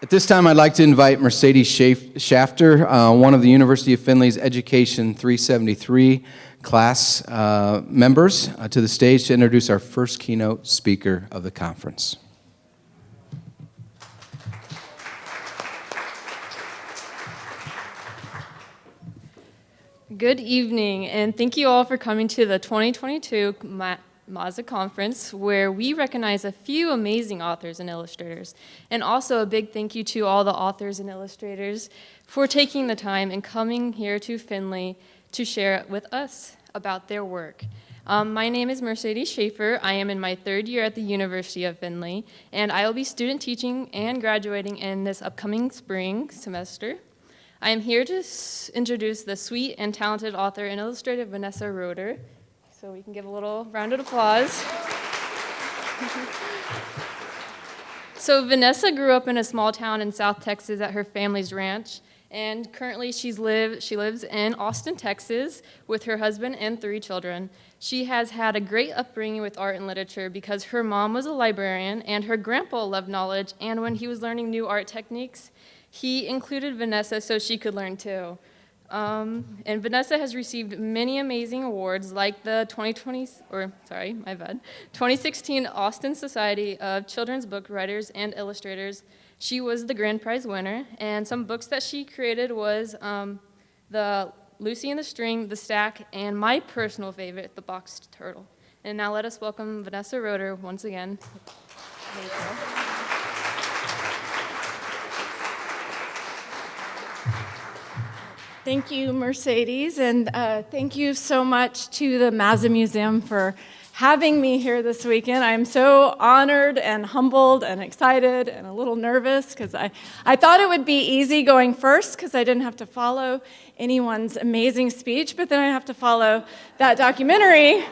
At this time, I'd like to invite Mercedes Schafter, one of the University of Findlay's Education 373 class members, to the stage to introduce our first keynote speaker of the conference. Good evening, and thank you all for coming to the 2022 Mazza Conference, where we recognize a few amazing authors and illustrators. And also a big thank you to all the authors and illustrators for taking the time and coming here to Findlay to share with us about their work. My name is Mercedes Schafter. I am in my third year at the University of Findlay, and I will be student teaching and graduating in this upcoming spring semester. I am here to introduce the sweet and talented author and illustrator Vanessa Roeder. So we can give a little round of applause. So Vanessa grew up in a small town in South Texas at her family's ranch, and currently she lives in Austin, Texas, with her husband and 3 children. She has had a great upbringing with art and literature because her mom was a librarian and her grandpa loved knowledge, and when he was learning new art techniques, he included Vanessa so she could learn too. And Vanessa has received many amazing awards like the 2016 Austin Society of Children's Book Writers and Illustrators. She was the grand prize winner, and some books that she created was the Lucy and the String, The Stack, and my personal favorite, The Boxed Turtle. And now let us welcome Vanessa Roeder once again. Thank you. Thank you, Mercedes, and thank you so much to the Mazza Museum for having me here this weekend. I'm so honored and humbled and excited and a little nervous because I thought it would be easy going first because I didn't have to follow anyone's amazing speech, but then I have to follow that documentary,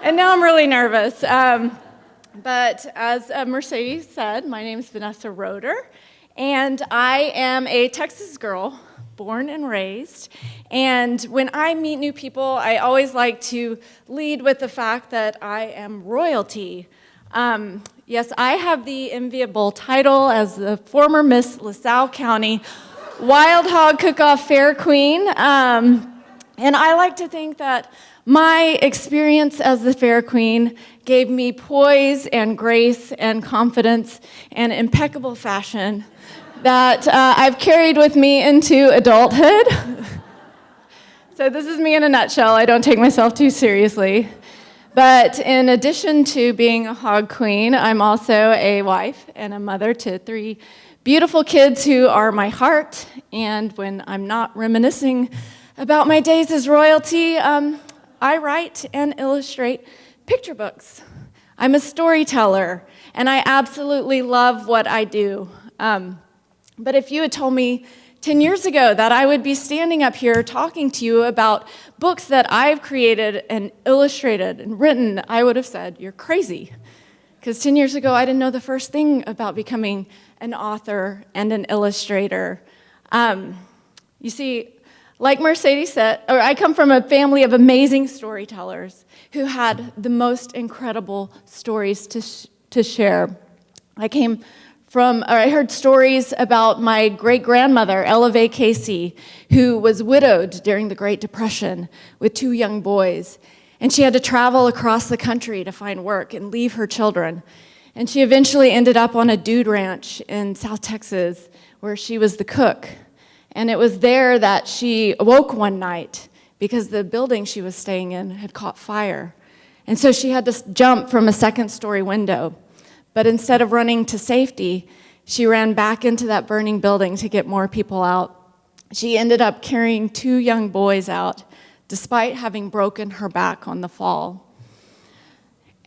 and now I'm really nervous. But as Mercedes said, my name is Vanessa Roeder, and I am a Texas girl, born and raised, and when I meet new people, I always like to lead with the fact that I am royalty. Yes, I have the enviable title as the former Miss LaSalle County Wild Hog Cook-Off Fair Queen, and I like to think that my experience as the Fair Queen gave me poise and grace and confidence and impeccable fashion that I've carried with me into adulthood. So this is me in a nutshell. I don't take myself too seriously. But in addition to being a hog queen, I'm also a wife and a mother to 3 beautiful kids who are my heart. And when I'm not reminiscing about my days as royalty, I write and illustrate picture books. I'm a storyteller, and I absolutely love what I do. But if you had told me 10 years ago that I would be standing up here talking to you about books that I've created and illustrated and written, I would have said, you're crazy. Because 10 years ago, I didn't know the first thing about becoming an author and an illustrator. You see, like Mercedes said, I come from a family of amazing storytellers who had the most incredible stories to share. I heard stories about my great-grandmother, Ella Vay Casey, who was widowed during the Great Depression with 2 young boys. And she had to travel across the country to find work and leave her children. And she eventually ended up on a dude ranch in South Texas where she was the cook. And it was there that she awoke one night because the building she was staying in had caught fire. And so she had to jump from a 2nd-story window. But instead of running to safety, she ran back into that burning building to get more people out. She ended up carrying 2 young boys out, despite having broken her back on the fall.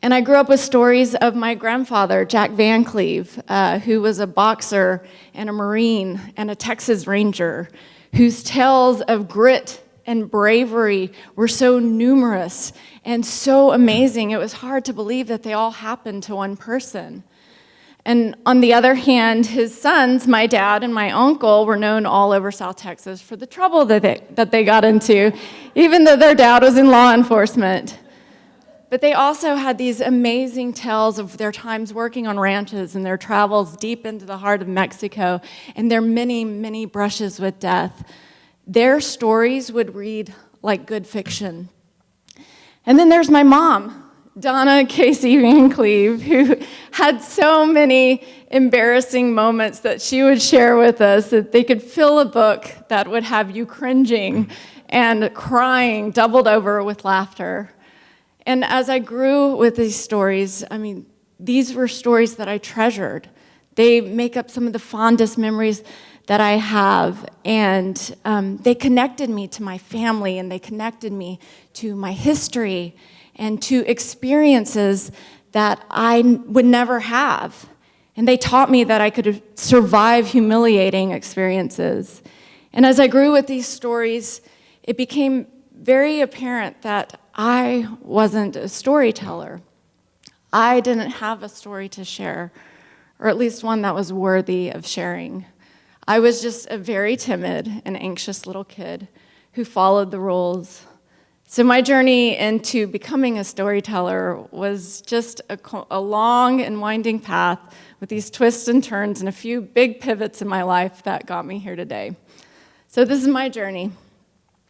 And I grew up with stories of my grandfather, Jack Van Cleve, who was a boxer and a Marine and a Texas Ranger, whose tales of grit and bravery were so numerous and so amazing. It was hard to believe that they all happened to one person. And on the other hand, his sons, my dad and my uncle, were known all over South Texas for the trouble that they got into, even though their dad was in law enforcement. But they also had these amazing tales of their times working on ranches and their travels deep into the heart of Mexico and their many, many brushes with death. Their stories would read like good fiction. And then there's my mom, Donna Casey Van Cleve, who had so many embarrassing moments that she would share with us that they could fill a book that would have you cringing and crying, doubled over with laughter. And as I grew with these stories, these were stories that I treasured. They make up some of the fondest memories that I have, and they connected me to my family, and they connected me to my history and to experiences that I would never have. And they taught me that I could survive humiliating experiences. And as I grew with these stories, it became very apparent that I wasn't a storyteller. I didn't have a story to share, or at least one that was worthy of sharing. I was just a very timid and anxious little kid who followed the rules. So my journey into becoming a storyteller was just a long and winding path with these twists and turns and a few big pivots in my life that got me here today. So this is my journey.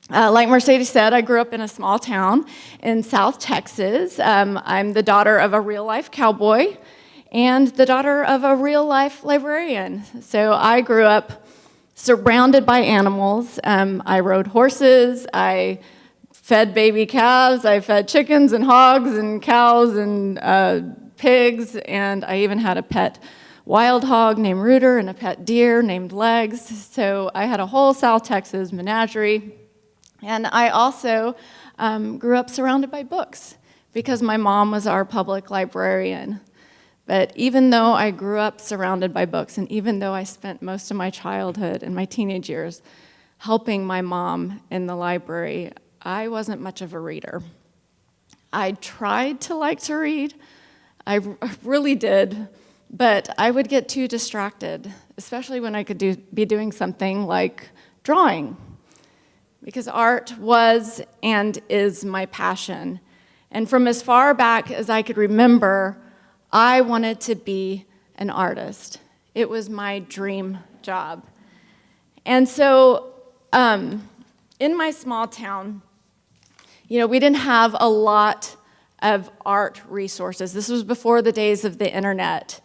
Like Mercedes said, I grew up in a small town in South Texas. I'm the daughter of a real-life cowboy and the daughter of a real-life librarian. So I grew up surrounded by animals. I rode horses, I fed baby calves, I fed chickens and hogs and cows and pigs, and I even had a pet wild hog named Roeder and a pet deer named Legs. So I had a whole South Texas menagerie. And I also grew up surrounded by books because my mom was our public librarian. But even though I grew up surrounded by books, and even though I spent most of my childhood and my teenage years helping my mom in the library, I wasn't much of a reader. I tried to like to read, I really did, but I would get too distracted, especially when I could be doing something like drawing, because art was and is my passion. And from as far back as I could remember, I wanted to be an artist. It was my dream job. And so in my small town, we didn't have a lot of art resources. This was before the days of the internet.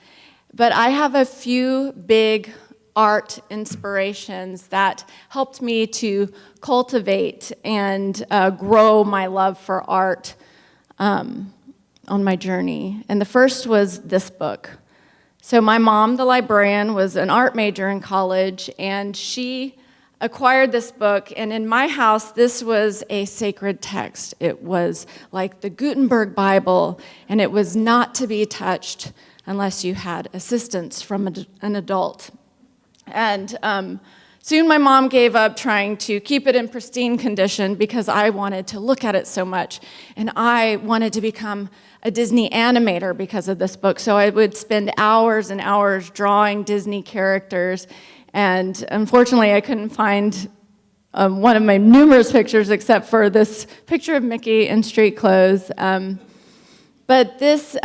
But I have a few big art inspirations that helped me to cultivate and grow my love for art on my journey. And the first was this book. So my mom, the librarian, was an art major in college, and she acquired this book, and in my house, this was a sacred text. It was like the Gutenberg Bible, and it was not to be touched unless you had assistance from an adult. And soon my mom gave up trying to keep it in pristine condition because I wanted to look at it so much, and I wanted to become a Disney animator because of this book, so I would spend hours and hours drawing Disney characters. And unfortunately, I couldn't find one of my numerous pictures except for this picture of Mickey in street clothes. But this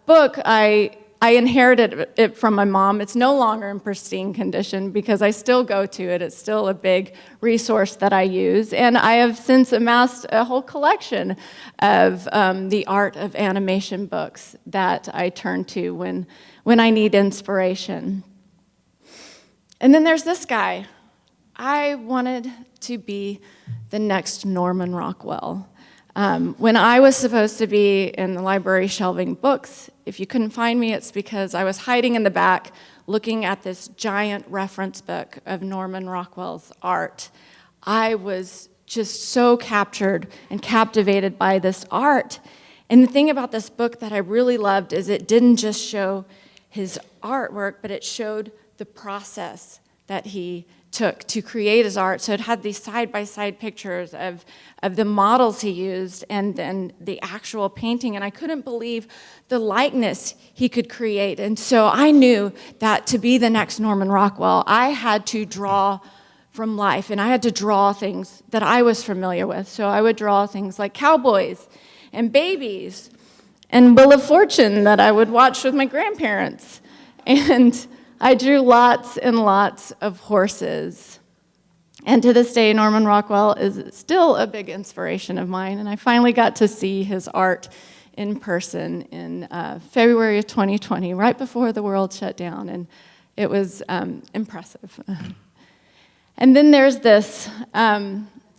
book, I inherited it from my mom. It's no longer in pristine condition because I still go to it. It's still a big resource that I use. And I have since amassed a whole collection of the art of animation books that I turn to when I need inspiration. And then there's this guy. I wanted to be the next Norman Rockwell. When I was supposed to be in the library shelving books, if you couldn't find me, it's because I was hiding in the back looking at this giant reference book of Norman Rockwell's art. I was just so captured and captivated by this art. And the thing about this book that I really loved is it didn't just show his artwork, but it showed the process that he took to create his art. So it had these side-by-side pictures of the models he used and then the actual painting. And I couldn't believe the likeness he could create. And so I knew that to be the next Norman Rockwell, I had to draw from life. And I had to draw things that I was familiar with. So I would draw things like cowboys and babies, and Wheel of Fortune that I would watch with my grandparents. And I drew lots and lots of horses. And to this day, Norman Rockwell is still a big inspiration of mine, and I finally got to see his art in person in February of 2020, right before the world shut down, and it was impressive. And then there's this.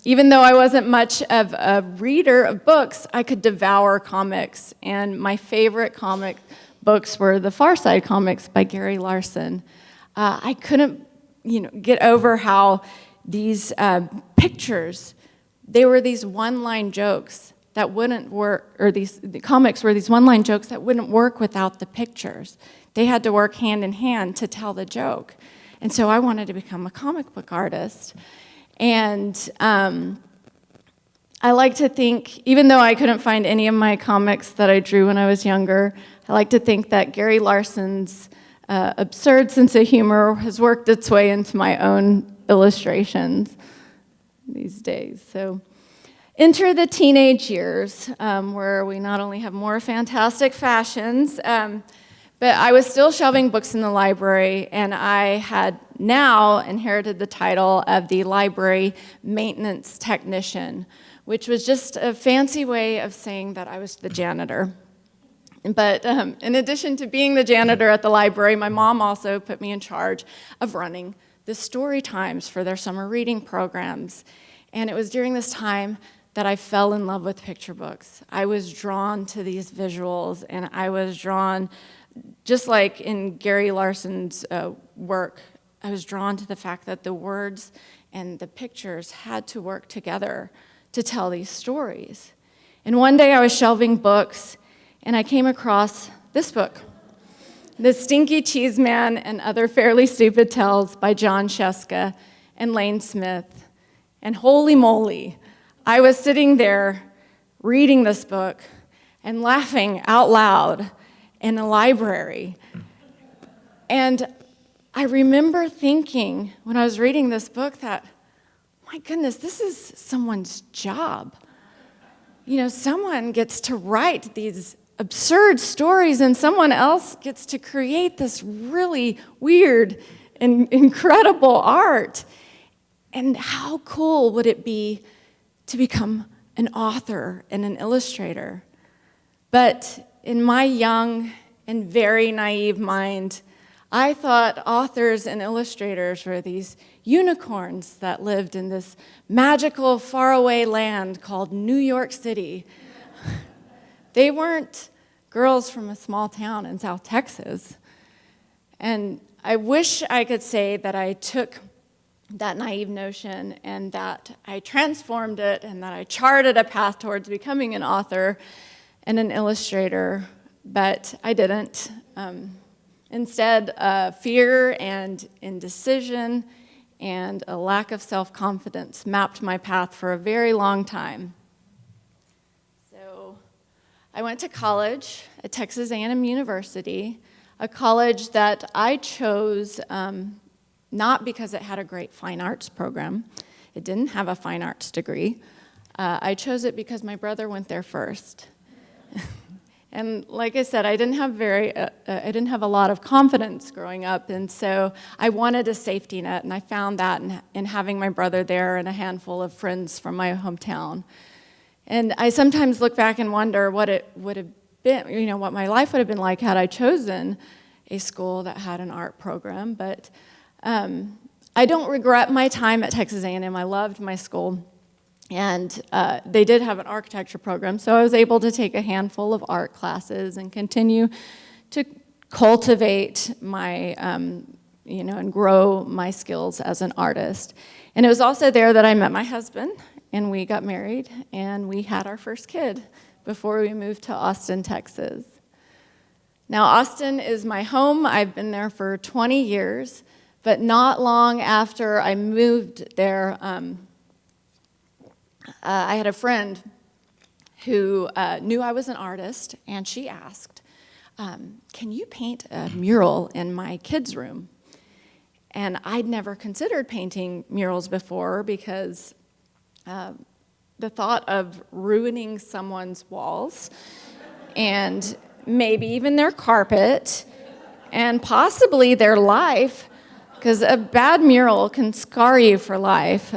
Even though I wasn't much of a reader of books, I could devour comics, and my favorite comic books were the Far Side comics by Gary Larson. I couldn't, get over how these pictures, they were these one-line jokes that wouldn't work, or the comics were these one-line jokes that wouldn't work without the pictures. They had to work hand in hand to tell the joke. And so I wanted to become a comic book artist. And I like to think, even though I couldn't find any of my comics that I drew when I was younger, I like to think that Gary Larson's absurd sense of humor has worked its way into my own illustrations these days. So enter the teenage years, where we not only have more fantastic fashions, but I was still shelving books in the library, and I had now inherited the title of the library maintenance technician, which was just a fancy way of saying that I was the janitor. But in addition to being the janitor at the library, my mom also put me in charge of running the story times for their summer reading programs. And it was during this time that I fell in love with picture books. I was drawn to these visuals, and I was drawn, just like in Gary Larson's work, I was drawn to the fact that the words and the pictures had to work together to tell these stories. And one day I was shelving books, and I came across this book, The Stinky Cheese Man and Other Fairly Stupid Tales by John Sheska and Lane Smith. And holy moly, I was sitting there reading this book and laughing out loud in a library. And I remember thinking when I was reading this book that, my goodness, this is someone's job. Someone gets to write these absurd stories, and someone else gets to create this really weird and incredible art. And how cool would it be to become an author and an illustrator? But in my young and very naive mind, I thought authors and illustrators were these unicorns that lived in this magical, faraway land called New York City. They weren't girls from a small town in South Texas. And I wish I could say that I took that naive notion and that I transformed it and that I charted a path towards becoming an author and an illustrator, but I didn't. Instead, fear and indecision and a lack of self-confidence mapped my path for a very long time. So I went to college at Texas A&M University, a college that I chose not because it had a great fine arts program. It didn't have a fine arts degree. I chose it because my brother went there first. And like I said, I didn't have a lot of confidence growing up, and so I wanted a safety net, and I found that in having my brother there and a handful of friends from my hometown. And I sometimes look back and wonder what it would have been, what my life would have been like had I chosen a school that had an art program. But I don't regret my time at Texas A&M. I loved my school. And they did have an architecture program, so I was able to take a handful of art classes and continue to cultivate my, and grow my skills as an artist. And it was also there that I met my husband, and we got married, and we had our first kid before we moved to Austin, Texas. Now, Austin is my home. I've been there for 20 years, but not long after I moved there, I had a friend who knew I was an artist, and she asked, can you paint a mural in my kids' room? And I'd never considered painting murals before because the thought of ruining someone's walls and maybe even their carpet and possibly their life, because a bad mural can scar you for life.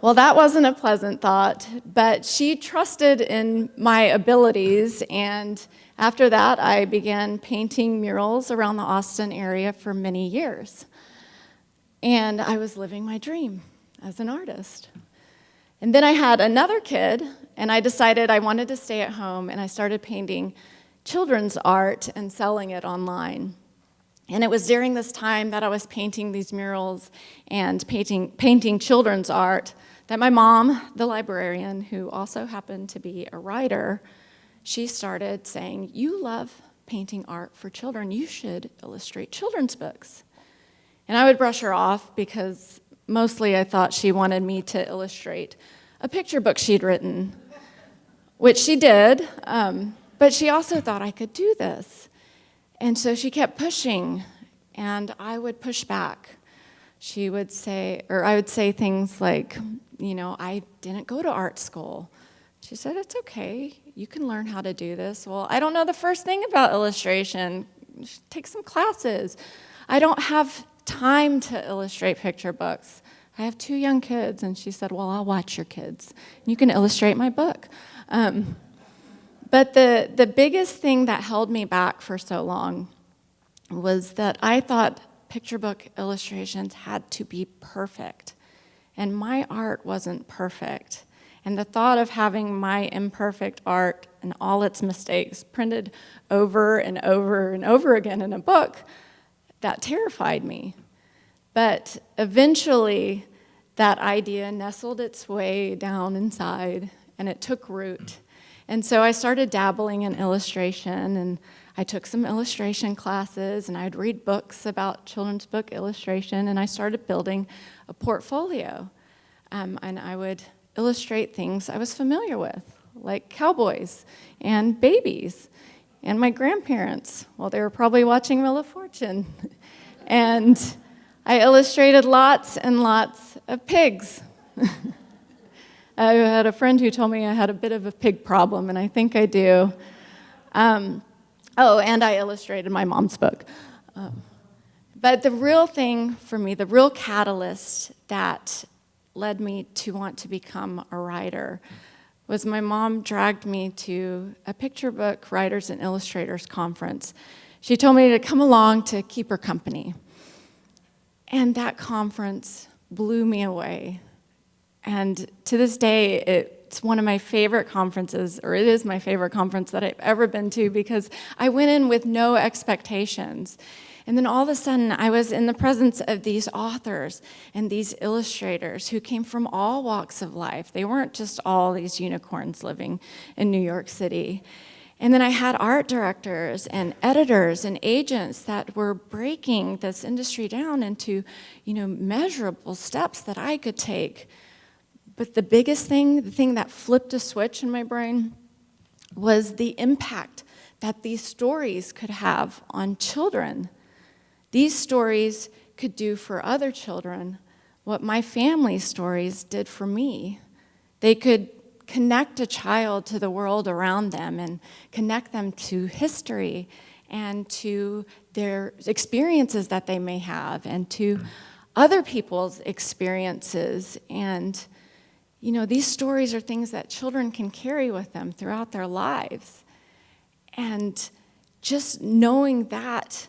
Well, that wasn't a pleasant thought, but she trusted in my abilities, and after that, I began painting murals around the Austin area for many years. And I was living my dream as an artist. And then I had another kid, and I decided I wanted to stay at home, and I started painting children's art and selling it online. And it was during this time that I was painting these murals and painting children's art that my mom, the librarian, who also happened to be a writer, she started saying, "You love painting art for children. You should illustrate children's books." And I would brush her off because mostly I thought she wanted me to illustrate a picture book she'd written, which she did, but she also thought I could do this. And so she kept pushing, and I would push back. She would say, or I would say things like, I didn't go to art school. She said, "It's okay, you can learn how to do this." Well, I don't know the first thing about illustration. Take some classes. I don't have time to illustrate picture books. I have 2 young kids. And she said, "Well, I'll watch your kids. You can illustrate my book." But the biggest thing that held me back for so long was that I thought picture book illustrations had to be perfect. And my art wasn't perfect. And the thought of having my imperfect art and all its mistakes printed over and over and over again in a book, that terrified me. But eventually, that idea nestled its way down inside, and it took root. And so I started dabbling in illustration, and I took some illustration classes, and I'd read books about children's book illustration, and I started building a portfolio. And I would illustrate things I was familiar with, like cowboys and babies and my grandparents. Well, they were probably watching Wheel of Fortune. And I illustrated lots and lots of pigs. I had a friend who told me I had a bit of a pig problem, and I think I do. And I illustrated my mom's book. But the real thing for me, the real catalyst that led me to want to become a writer was my mom dragged me to a picture book writers and illustrators conference. She told me to come along to keep her company. And that conference blew me away. And to this day, it's one of my favorite conferences, or it is my favorite conference that I've ever been to, because I went in with no expectations. And then all of a sudden, I was in the presence of these authors and these illustrators who came from all walks of life. They weren't just all these unicorns living in New York City. And then I had art directors and editors and agents that were breaking this industry down into, measurable steps that I could take. But the biggest thing, the thing that flipped a switch in my brain, was the impact that these stories could have on children. These stories could do for other children what my family's stories did for me. They could connect a child to the world around them and connect them to history and to their experiences that they may have and to other people's experiences. And, these stories are things that children can carry with them throughout their lives. And just knowing that,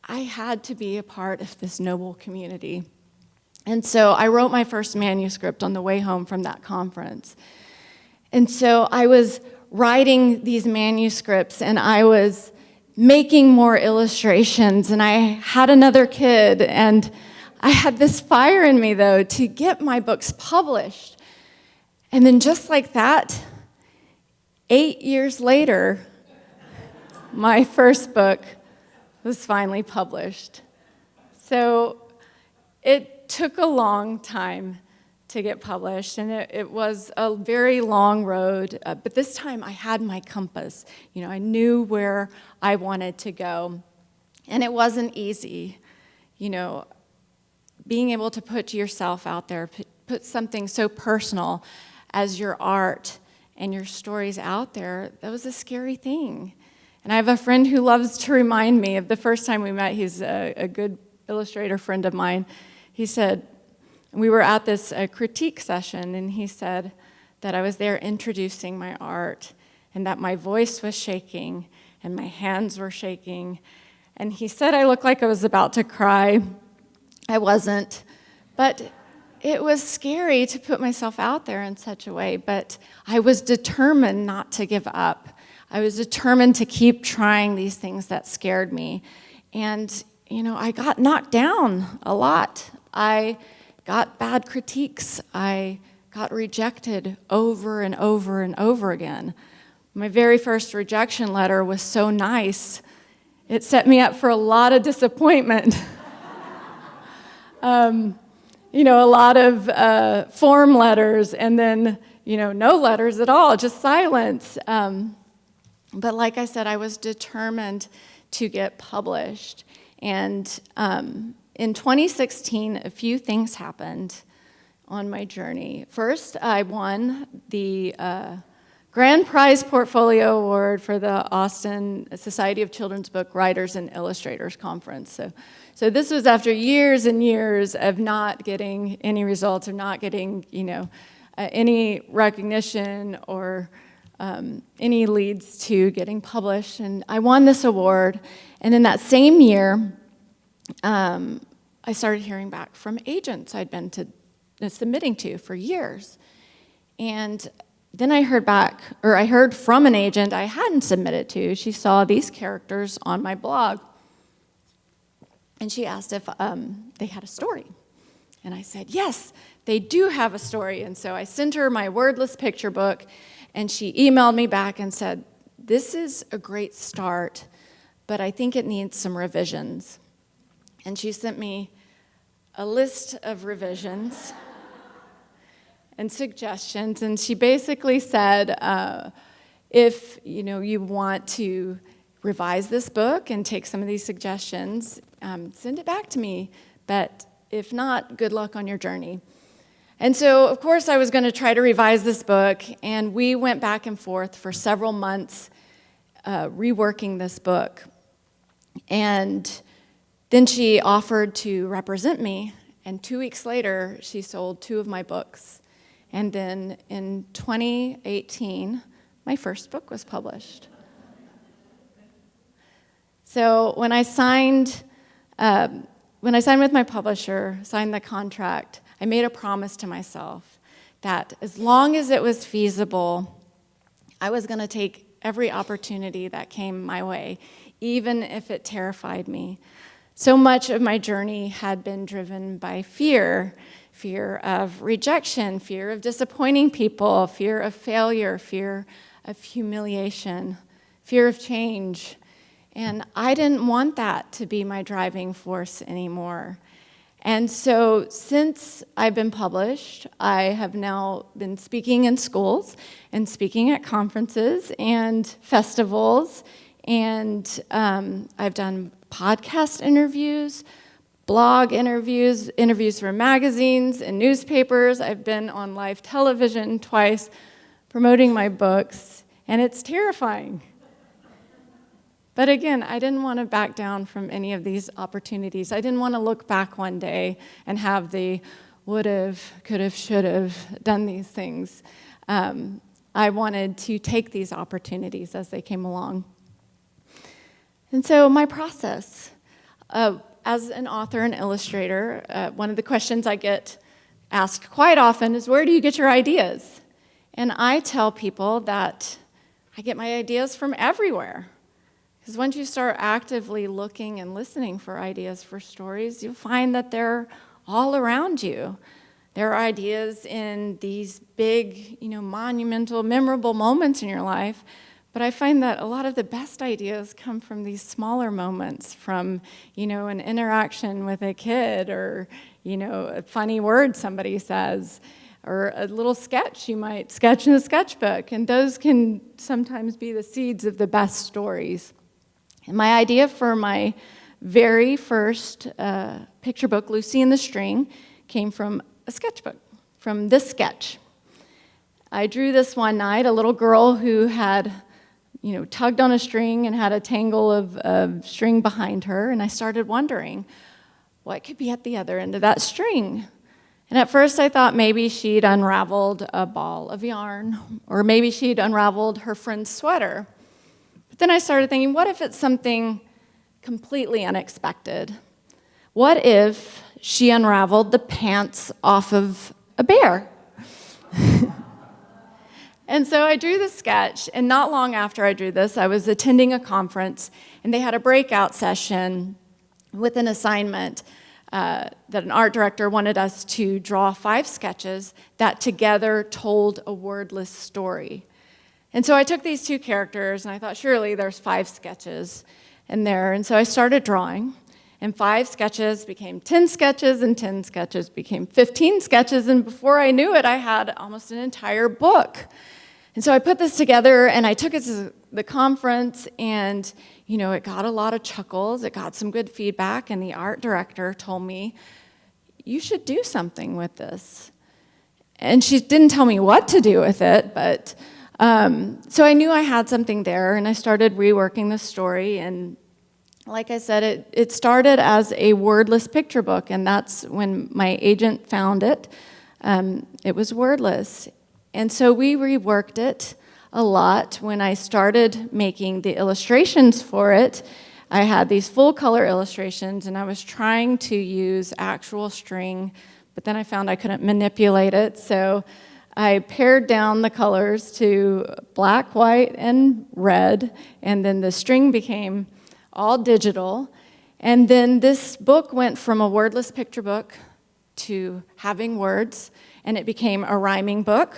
I had to be a part of this noble community. And so I wrote my first manuscript on the way home from that conference. And so I was writing these manuscripts, and I was making more illustrations, and I had another kid, and I had this fire in me, though, to get my books published. And then just like that, 8 years later, my first book was finally published. So it took a long time to get published, and it was a very long road, but this time I had my compass. I knew where I wanted to go, and it wasn't easy. Being able to put yourself out there, put something so personal as your art and your stories out there, that was a scary thing. And I have a friend who loves to remind me of the first time we met. He's a good illustrator friend of mine. He said, we were at this critique session, and he said that I was there introducing my art, and that my voice was shaking, and my hands were shaking. And he said I looked like I was about to cry. I wasn't. But it was scary to put myself out there in such a way, but I was determined not to give up. I was determined to keep trying these things that scared me. And, I got knocked down a lot. I got bad critiques. I got rejected over and over and over again. My very first rejection letter was so nice, it set me up for a lot of disappointment. A lot of form letters, and then, no letters at all, just silence. But like I said, I was determined to get published. And in 2016, a few things happened on my journey. First, I won the Grand Prize Portfolio Award for the Austin Society of Children's Book Writers and Illustrators Conference. So this was after years and years of not getting any results, or not getting, any recognition or any leads to getting published. And I won this award. And in that same year, I started hearing back from agents I'd been submitting to for years. And then I heard from an agent I hadn't submitted to. She saw these characters on my blog. And she asked if they had a story. And I said, yes, they do have a story. And so I sent her my wordless picture book, and she emailed me back and said, this is a great start, but I think it needs some revisions. And she sent me a list of revisions and suggestions, and she basically said, if you want to revise this book and take some of these suggestions, send it back to me, but if not, good luck on your journey. And so, of course, I was going to try to revise this book, and we went back and forth for several months reworking this book. And then she offered to represent me, and 2 weeks later, she sold 2 of my books. And then in 2018, my first book was published. So when I signed with my publisher, signed the contract, I made a promise to myself that as long as it was feasible, I was going to take every opportunity that came my way, even if it terrified me. So much of my journey had been driven by fear of rejection, fear of disappointing people, fear of failure, fear of humiliation, fear of change. And I didn't want that to be my driving force anymore. And so since I've been published, I have now been speaking in schools and speaking at conferences and festivals, and I've done podcast interviews, blog interviews, interviews for magazines and newspapers. I've been on live television twice promoting my books, and it's terrifying. But again, I didn't want to back down from any of these opportunities. I didn't want to look back one day and have the would've, could've, should've done these things. I wanted to take these opportunities as they came along. And so my process, as an author and illustrator, one of the questions I get asked quite often is, where do you get your ideas? And I tell people that I get my ideas from everywhere. Because once you start actively looking and listening for ideas for stories, you'll find that they're all around you. There are ideas in these big, monumental, memorable moments in your life, but I find that a lot of the best ideas come from these smaller moments, from, an interaction with a kid, or, a funny word somebody says, or a little sketch you might sketch in a sketchbook, and those can sometimes be the seeds of the best stories. And my idea for my very first picture book, Lucy and the String, came from a sketchbook. from this sketch. I drew this one night, a little girl who had, tugged on a string and had a tangle of string behind her, and I started wondering what could be at the other end of that string. And at first I thought maybe she'd unraveled a ball of yarn, or maybe she'd unraveled her friend's sweater. But then I started thinking, what if it's something completely unexpected? What if she unraveled the pants off of a bear? And so I drew the sketch, and not long after I drew this, I was attending a conference, and they had a breakout session with an assignment that an art director wanted us to draw 5 sketches that together told a wordless story. And so I took these 2 characters, and I thought, surely there's 5 sketches in there. And so I started drawing, and 5 sketches became 10 sketches, and 10 sketches became 15 sketches, and before I knew it, I had almost an entire book. And so I put this together, and I took it to the conference, and it got a lot of chuckles, it got some good feedback, and the art director told me, you should do something with this. And she didn't tell me what to do with it, but so I knew I had something there, and I started reworking the story, and like I said, it started as a wordless picture book, and that's when my agent found it. It was wordless. And so we reworked it a lot. When I started making the illustrations for it, I had these full color illustrations, and I was trying to use actual string, but then I found I couldn't manipulate it, so I pared down the colors to black, white, and red, and then the string became all digital. And then this book went from a wordless picture book to having words, and it became a rhyming book.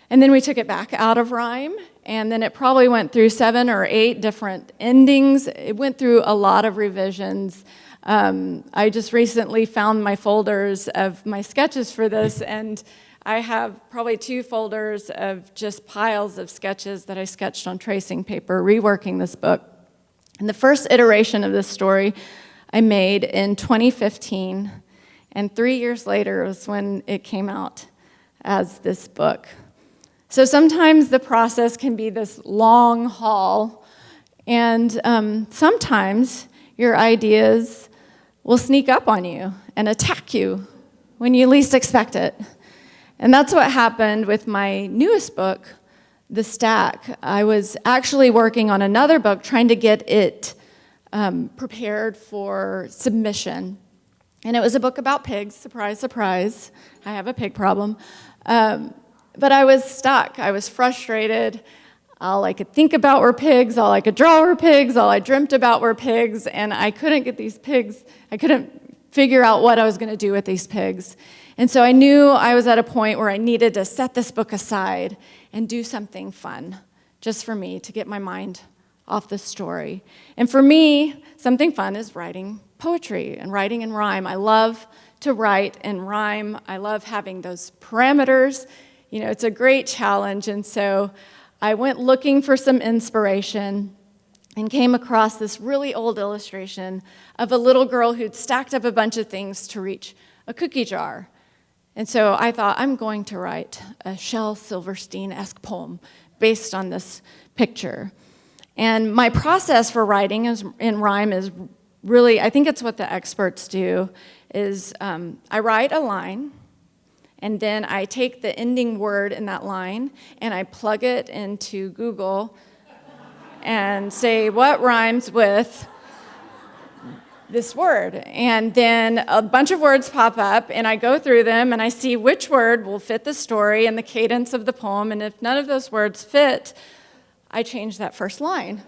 And then we took it back out of rhyme, and then it probably went through 7 or 8 different endings. It went through a lot of revisions. I just recently found my folders of my sketches for this, and I have probably 2 folders of just piles of sketches that I sketched on tracing paper, reworking this book. And the first iteration of this story I made in 2015, and 3 years later was when it came out as this book. So sometimes the process can be this long haul, and sometimes your ideas will sneak up on you and attack you when you least expect it. And that's what happened with my newest book, The Stack. I was actually working on another book, trying to get it prepared for submission. And it was a book about pigs, surprise, surprise. I have a pig problem. But I was stuck. I was frustrated. All I could think about were pigs. All I could draw were pigs. All I dreamt about were pigs. And I couldn't get these pigs. I couldn't figure out what I was going to do with these pigs. And so I knew I was at a point where I needed to set this book aside and do something fun, just for me, to get my mind off the story. And for me, something fun is writing poetry and writing in rhyme. I love to write in rhyme. I love having those parameters. It's a great challenge, and so I went looking for some inspiration and came across this really old illustration of a little girl who'd stacked up a bunch of things to reach a cookie jar. And so I thought, I'm going to write a Shel Silverstein-esque poem based on this picture. And my process for writing in rhyme is really, I think it's what the experts do, is I write a line, and then I take the ending word in that line, and I plug it into Google and say, what rhymes with this word? And then a bunch of words pop up, and I go through them, and I see which word will fit the story and the cadence of the poem, and if none of those words fit, I change that first line.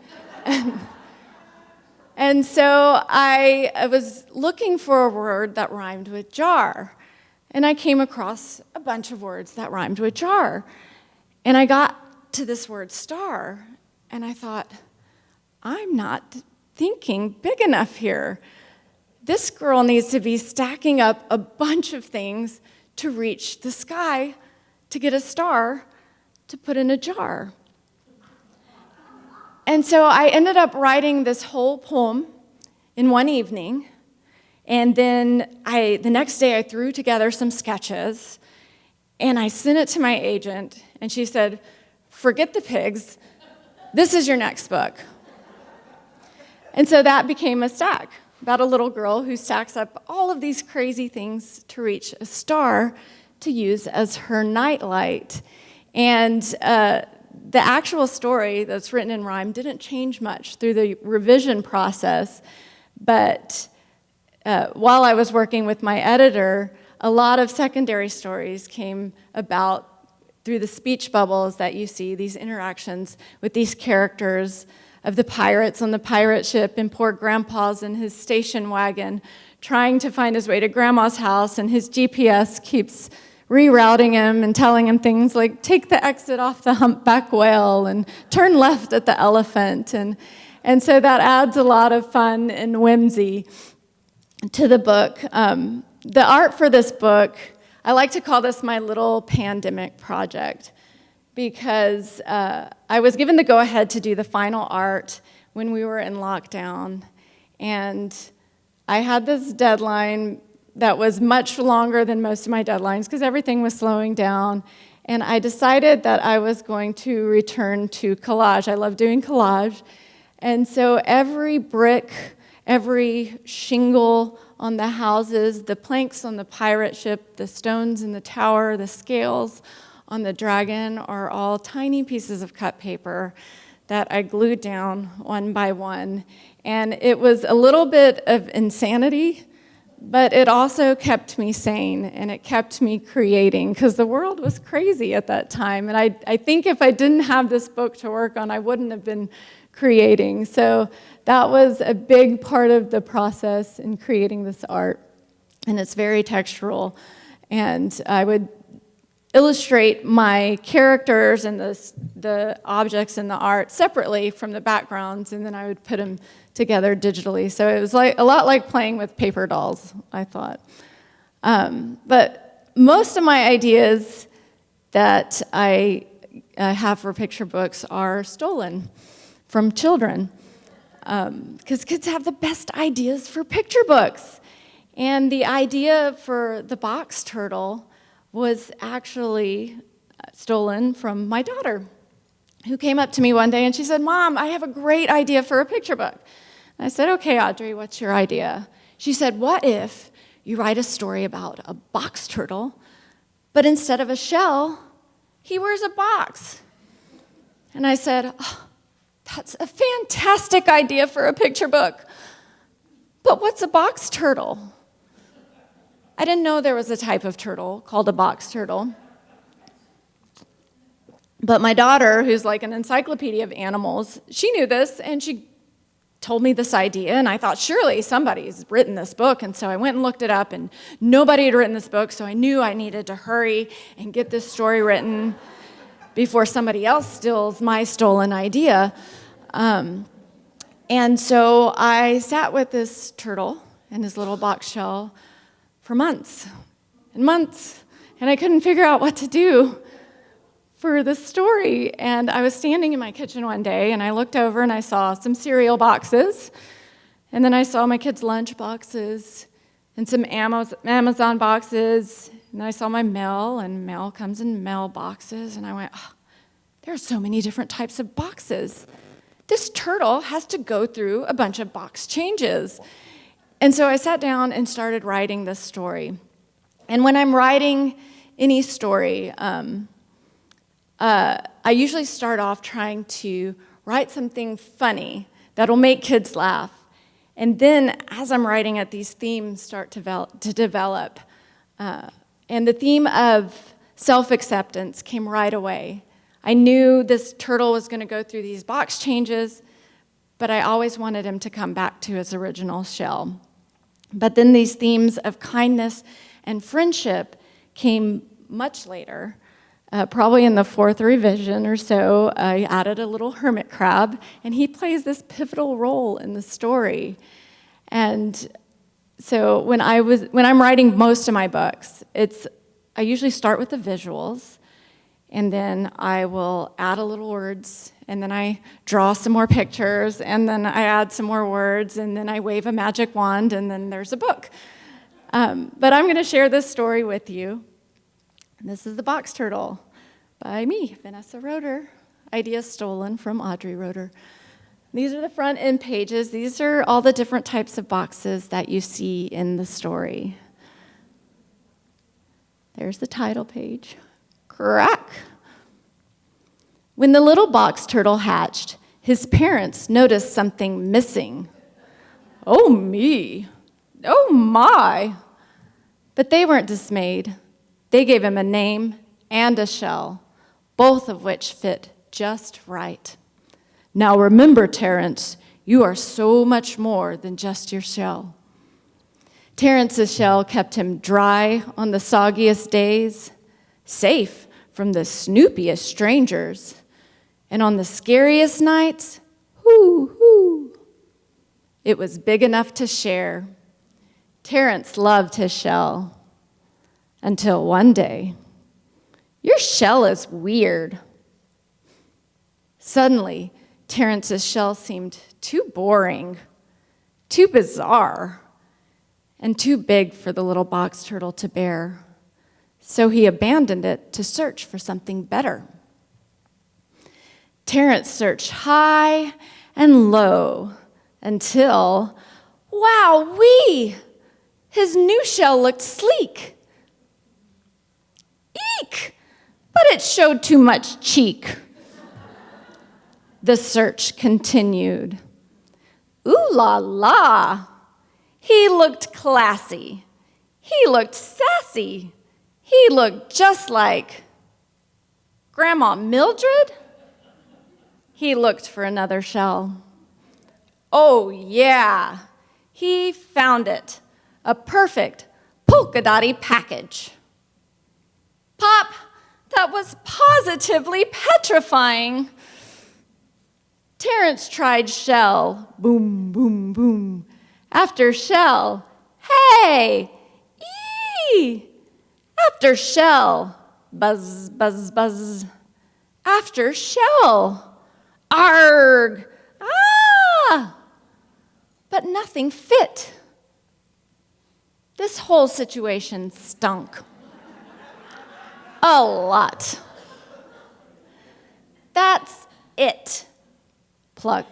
And so I was looking for a word that rhymed with jar. And I came across a bunch of words that rhymed with jar. And I got to this word star, and I thought, I'm not thinking big enough here. This girl needs to be stacking up a bunch of things to reach the sky to get a star to put in a jar. And so I ended up writing this whole poem in one evening. And then the next day I threw together some sketches, And I sent it to my agent, and she said, forget the pigs. This is your next book. And so that became a stack about a little girl who stacks up all of these crazy things to reach a star to use as her nightlight. And the actual story that's written in rhyme didn't change much through the revision process, but while I was working with my editor, a lot of secondary stories came about through the speech bubbles that you see, these interactions with these characters of the pirates on the pirate ship, and poor Grandpa's in his station wagon trying to find his way to Grandma's house, and his GPS keeps rerouting him and telling him things like, take the exit off the humpback whale and turn left at the elephant. And so that adds a lot of fun and whimsy to the book. The art for this book, I like to call this my little pandemic project, because I was given the go-ahead to do the final art when we were in lockdown, and I had this deadline that was much longer than most of my deadlines because everything was slowing down, and I decided that I was going to return to collage. I love doing collage, and so every brick, every shingle on the houses, the planks on the pirate ship, the stones in the tower, the scales on the dragon are all tiny pieces of cut paper that I glued down one by one. And it was a little bit of insanity, but it also kept me sane, and it kept me creating, because the world was crazy at that time. And I think if I didn't have this book to work on, I wouldn't have been creating. So that was a big part of the process in creating this art, and it's very textural. And I would illustrate my characters and the objects in the art separately from the backgrounds, and then I would put them together digitally. So it was like a lot like playing with paper dolls, I thought. But most of my ideas that I have for picture books are stolen from children, because kids have the best ideas for picture books. And the idea for the box turtle was actually stolen from my daughter, who came up to me one day and she said, Mom, I have a great idea for a picture book. And I said, okay, Audrey, what's your idea? She said, what if you write a story about a box turtle, but instead of a shell, he wears a box? And I said, oh, that's a fantastic idea for a picture book. But what's a box turtle? I didn't know there was a type of turtle called a box turtle. But my daughter, who's like an encyclopedia of animals, she knew this, and she told me this idea, and I thought, surely somebody's written this book. And so I went and looked it up, and nobody had written this book, so I knew I needed to hurry and get this story written before somebody else steals my stolen idea. And so I sat with this turtle and his little box shell for months and months, and I couldn't figure out what to do for this story. And I was standing in my kitchen one day, and I looked over and I saw some cereal boxes, and then I saw my kids' lunch boxes and some Amazon boxes, and I saw my mail, and mail comes in mail boxes, and I went, oh, there are so many different types of boxes. This turtle has to go through a bunch of box changes. And so I sat down and started writing this story. And when I'm writing any story, I usually start off trying to write something funny that'll make kids laugh. And then as I'm writing it, these themes start to develop. And the theme of self-acceptance came right away. I knew this turtle was going to go through these box changes, but I always wanted him to come back to his original shell. But then these themes of kindness and friendship came much later. Probably in the fourth revision or so, I added a little hermit crab, and he plays this pivotal role in the story. And so when I'm writing most of my books, I usually start with the visuals, and then I will add a little words, and then I draw some more pictures, and then I add some more words, and then I wave a magic wand, and then there's a book. But I'm going to share this story with you. And this is the box turtle by me, Vanessa Roeder. Idea stolen from Audrey Roeder. These are the front end pages. These are all the different types of boxes that you see in the story. There's the title page. Crack! When the little box turtle hatched, his parents noticed something missing. Oh me! Oh my! But they weren't dismayed. They gave him a name and a shell, both of which fit just right. Now remember, Terrence, you are so much more than just your shell. Terrence's shell kept him dry on the soggiest days, safe from the snoopiest strangers, and on the scariest nights, hoo, it was big enough to share. Terrence loved his shell, until one day, your shell is weird. Suddenly, Terrence's shell seemed too boring, too bizarre, and too big for the little box turtle to bear. So he abandoned it to search for something better. Terrence searched high and low until, wow-wee, his new shell looked sleek. Eek! But it showed too much cheek. The search continued. Ooh la la! He looked classy. He looked sassy. He looked just like Grandma Mildred. He looked for another shell. Oh yeah, he found it. A perfect polka-dotty package. Pop, that was positively petrifying. Terrence tried shell, boom, boom, boom. After shell, hey, ee. After shell, buzz, buzz, buzz. After shell, arg, ah. But nothing fit. This whole situation stunk. A lot. That's it. Pluck.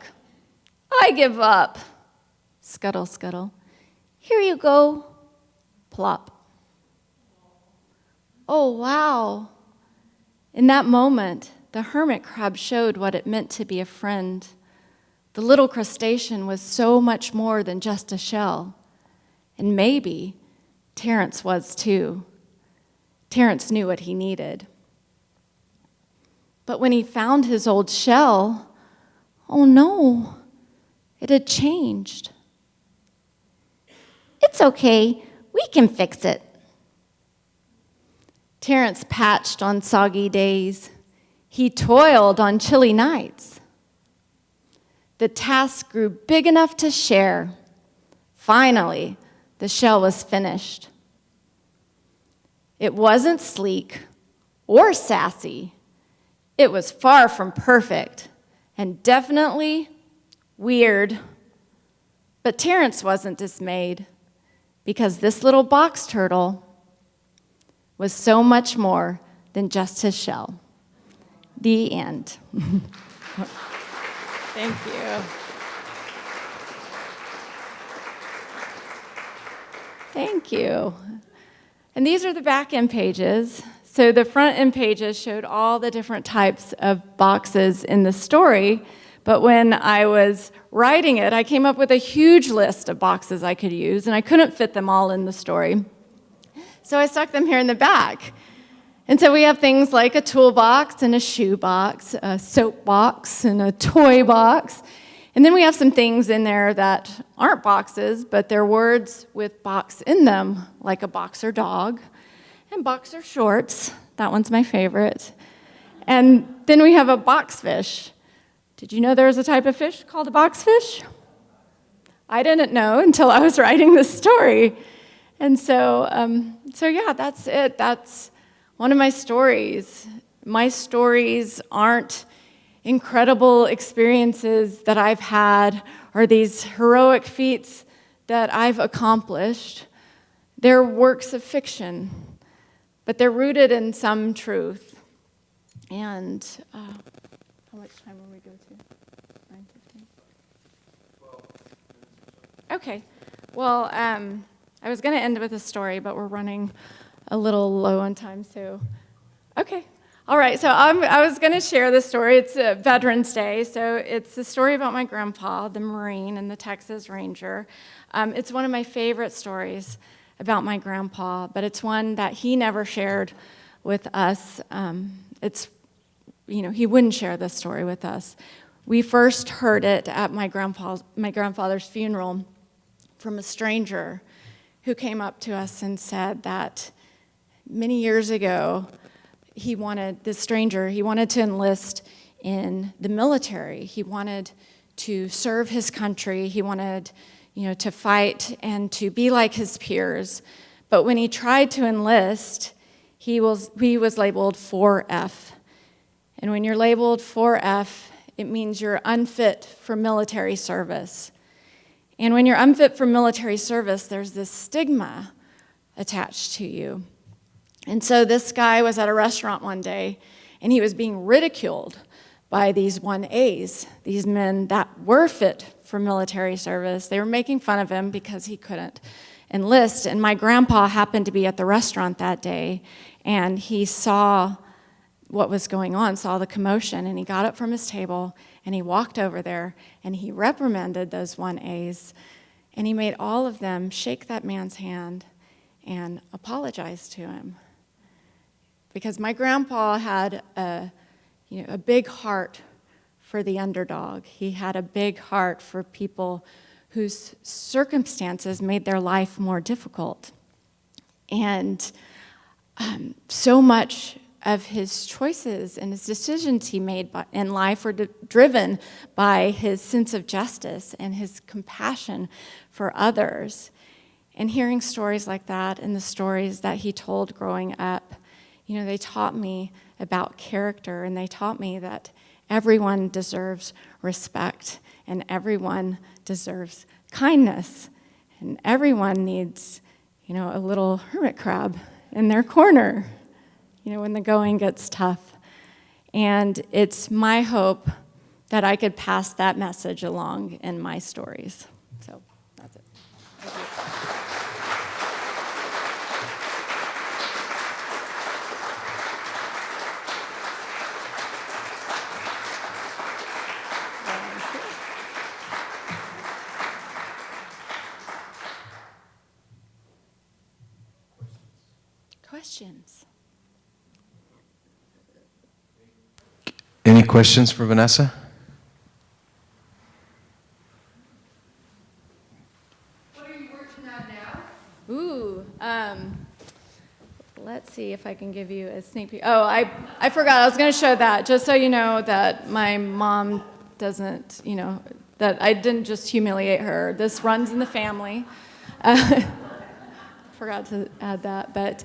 I give up. Scuttle, scuttle. Here you go. Plop. Oh, wow. In that moment, the hermit crab showed what it meant to be a friend. The little crustacean was so much more than just a shell. And maybe Terrence was too. Terrence knew what he needed. But when he found his old shell, oh no, it had changed. It's okay, we can fix it. Terrence patched on soggy days. He toiled on chilly nights. The task grew big enough to share. Finally, the shell was finished. It wasn't sleek or sassy. It was far from perfect and definitely weird. But Terrence wasn't dismayed because this little box turtle was so much more than just his shell. The end. Thank you. Thank you. And these are the back end pages. So the front end pages showed all the different types of boxes in the story, but when I was writing it, I came up with a huge list of boxes I could use, and I couldn't fit them all in the story. So I stuck them here in the back. And so we have things like a toolbox and a shoe box, a soap box and a toy box. And then we have some things in there that aren't boxes, but they're words with box in them, like a boxer dog and boxer shorts. That one's my favorite. And then we have a boxfish. Did you know there was a type of fish called a boxfish? I didn't know until I was writing this story. And so yeah, that's it. That's one of my stories. My stories aren't incredible experiences that I've had or these heroic feats that I've accomplished. They're works of fiction. but they're rooted in some truth. And how much time will we go to? 9:15? Okay. Well, I was going to end with a story, but we're running a little low on time, so okay. All right, so I was going to share this story. It's Veterans Day, so it's the story about my grandpa, the Marine and the Texas Ranger. It's one of my favorite stories about my grandpa, but it's one that he never shared with us. He wouldn't share this story with us. We first heard it at my grandfather's funeral from a stranger who came up to us and said that many years ago, he wanted to enlist in the military. He wanted to serve his country. He wanted, to fight and to be like his peers. But when he tried to enlist, he was labeled 4F. And when you're labeled 4F, it means you're unfit for military service. And when you're unfit for military service, there's this stigma attached to you. And so this guy was at a restaurant one day, and he was being ridiculed by these 1As, these men that were fit for military service. They were making fun of him because he couldn't enlist. And my grandpa happened to be at the restaurant that day, and he saw what was going on, saw the commotion, and he got up from his table, and he walked over there, and he reprimanded those 1As, and he made all of them shake that man's hand and apologize to him. Because my grandpa had a big heart for the underdog. He had a big heart for people whose circumstances made their life more difficult. And so much of his choices and his decisions he made in life were driven by his sense of justice and his compassion for others. And hearing stories like that and the stories that he told growing up, they taught me about character, and they taught me that everyone deserves respect, and everyone deserves kindness, and everyone needs, a little hermit crab in their corner, when the going gets tough. And it's my hope that I could pass that message along in my stories. So that's it. Thank you. Questions? Any questions for Vanessa? What are you working on now? Ooh, let's see if I can give you a sneak peek. Oh, I forgot. I was going to show that, just so you know that my mom doesn't, that I didn't just humiliate her. This runs in the family. Forgot to add that, but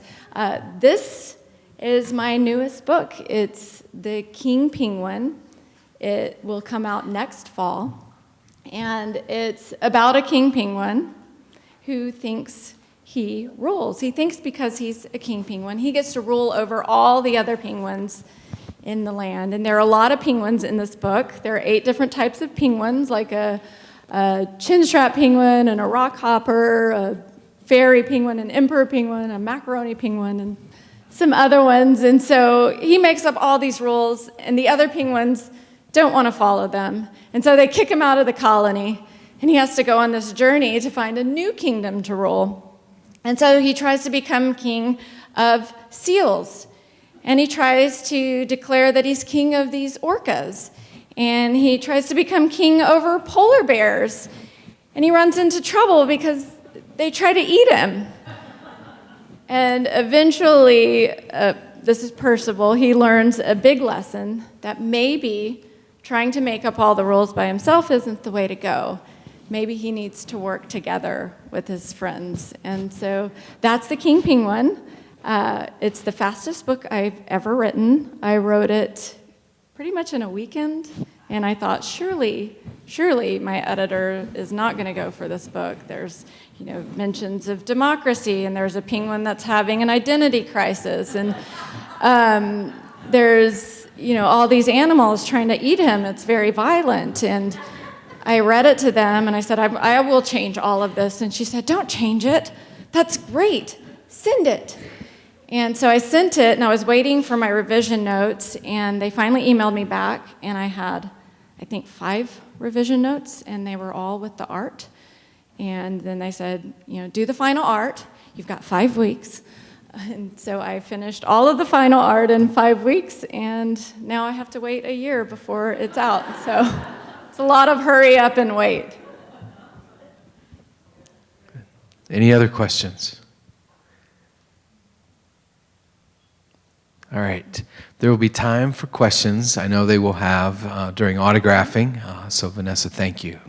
this is my newest book. It's The King Penguin. It will come out next fall, and it's about a king penguin who thinks he rules. He thinks because he's a king penguin, he gets to rule over all the other penguins in the land. And there are a lot of penguins in this book. There are 8 different types of penguins, like a chinstrap penguin and a rock hopper, a fairy penguin, an emperor penguin, a macaroni penguin, and some other ones. And so he makes up all these rules, and the other penguins don't want to follow them. And so they kick him out of the colony, and he has to go on this journey to find a new kingdom to rule. And so he tries to become king of seals, and he tries to declare that he's king of these orcas, and he tries to become king over polar bears, and he runs into trouble because they try to eat him. And eventually, this is Percival, he learns a big lesson that maybe trying to make up all the rules by himself isn't the way to go. Maybe he needs to work together with his friends. And so that's The King Penguin. It's the fastest book I've ever written. I wrote it pretty much in a weekend, and I thought, surely surely my editor is not going to go for this book. There's, mentions of democracy, and there's a penguin that's having an identity crisis, and there's, all these animals trying to eat him. It's very violent. And I read it to them, and I said, I will change all of this. And she said, don't change it. That's great. Send it. And so I sent it, and I was waiting for my revision notes, and they finally emailed me back, and I had, I think, 5 revision notes, and they were all with the art. And then they said, do the final art. You've got 5 weeks. And so I finished all of the final art in 5 weeks, and now I have to wait a year before it's out. So it's a lot of hurry up and wait. Any other questions? All right. There will be time for questions. I know they will have during autographing. So Vanessa, thank you.